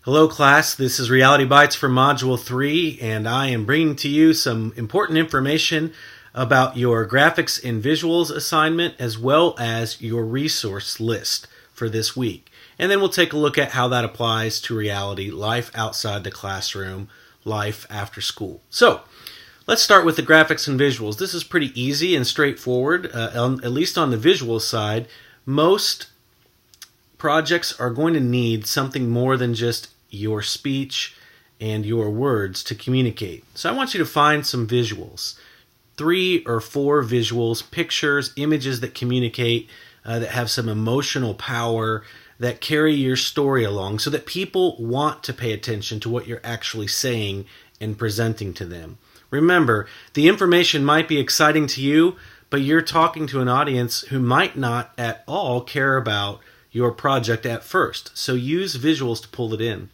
Hello class, this is Reality Bites for Module 3, and I am bringing to you some important information about your graphics and visuals assignment as well as your resource list for this week. And then we'll take a look at how that applies to reality, life outside the classroom, life after school. So, let's start with the graphics and visuals. This is pretty easy and straightforward, at least on the visual side. Most projects are going to need something more than just your speech and your words to communicate. So I want you to find some visuals. 3 or 4 visuals, pictures, images that communicate, that have some emotional power, that carry your story along so that people want to pay attention to what you're actually saying and presenting to them. Remember, the information might be exciting to you, but you're talking to an audience who might not at all care about your project at first. So use visuals to pull it in.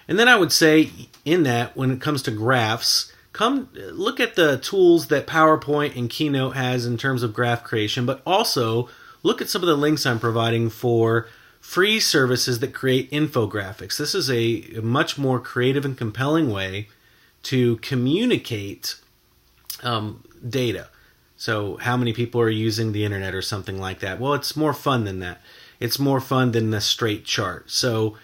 And then I would say in that, when it comes to graphs, come look at the tools that PowerPoint and Keynote has in terms of graph creation, but also look at some of the links I'm providing for free services that create infographics. This is a much more creative and compelling way to communicate data. So how many people are using the internet or something like that? Well, it's more fun than that. It's more fun than the straight chart. So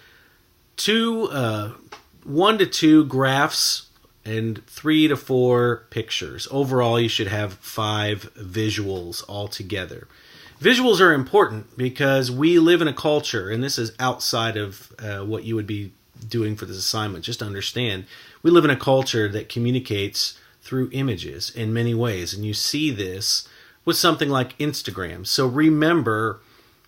1 to 2 graphs and 3 to 4 pictures. Overall, you should have 5 visuals altogether. Visuals are important because we live in a culture, and this is outside of what you would be doing for this assignment. Just understand, we live in a culture that communicates through images in many ways, and you see this with something like Instagram. So remember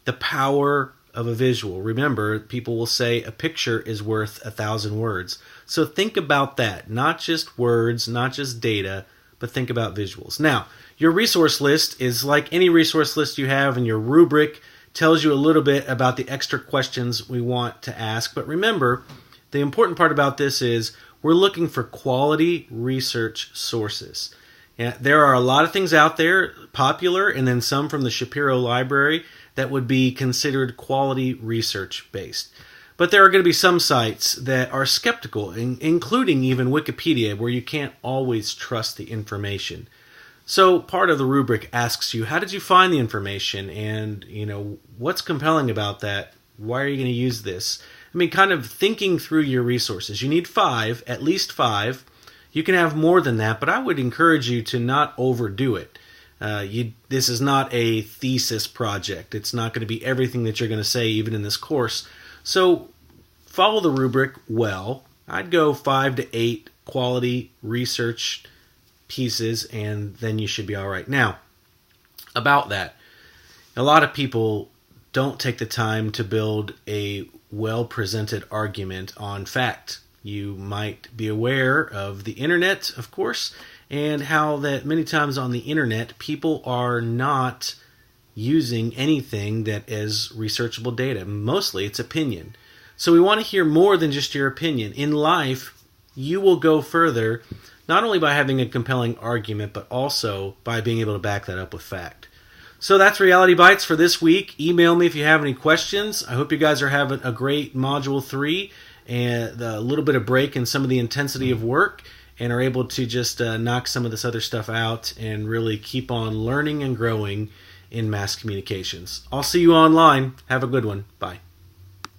the power of a visual. Remember, people will say a picture is worth 1,000 words. So think about that, not just words, not just data, but think about visuals. Now, your resource list is like any resource list you have, and your rubric tells you a little bit about the extra questions we want to ask. But remember, the important part about this is we're looking for quality research sources. Yeah, there are a lot of things out there, popular, and then some from the Shapiro Library that would be considered quality research based. But there are going to be some sites that are skeptical, including even Wikipedia, where you can't always trust the information. So part of the rubric asks you, how did you find the information? And, what's compelling about that? Why are you going to use this? I mean, kind of thinking through your resources. You need 5, at least 5. You can have more than that, but I would encourage you to not overdo it. This is not a thesis project. It's not going to be everything that you're going to say, even in this course. So follow the rubric well. I'd go 5 to 8 quality research pieces, and then you should be all right. Now, about that, a lot of people don't take the time to build a well-presented argument on fact. You might be aware of the internet, of course, and how that many times on the internet, people are not using anything that is researchable data. Mostly it's opinion. So we want to hear more than just your opinion. In life, you will go further, not only by having a compelling argument, but also by being able to back that up with fact. So that's Reality Bites for this week. Email me if you have any questions. I hope you guys are having a great Module 3 and a little bit of break in some of the intensity of work, and are able to just knock some of this other stuff out and really keep on learning and growing in mass communications. I'll see you online. Have a good one. Bye.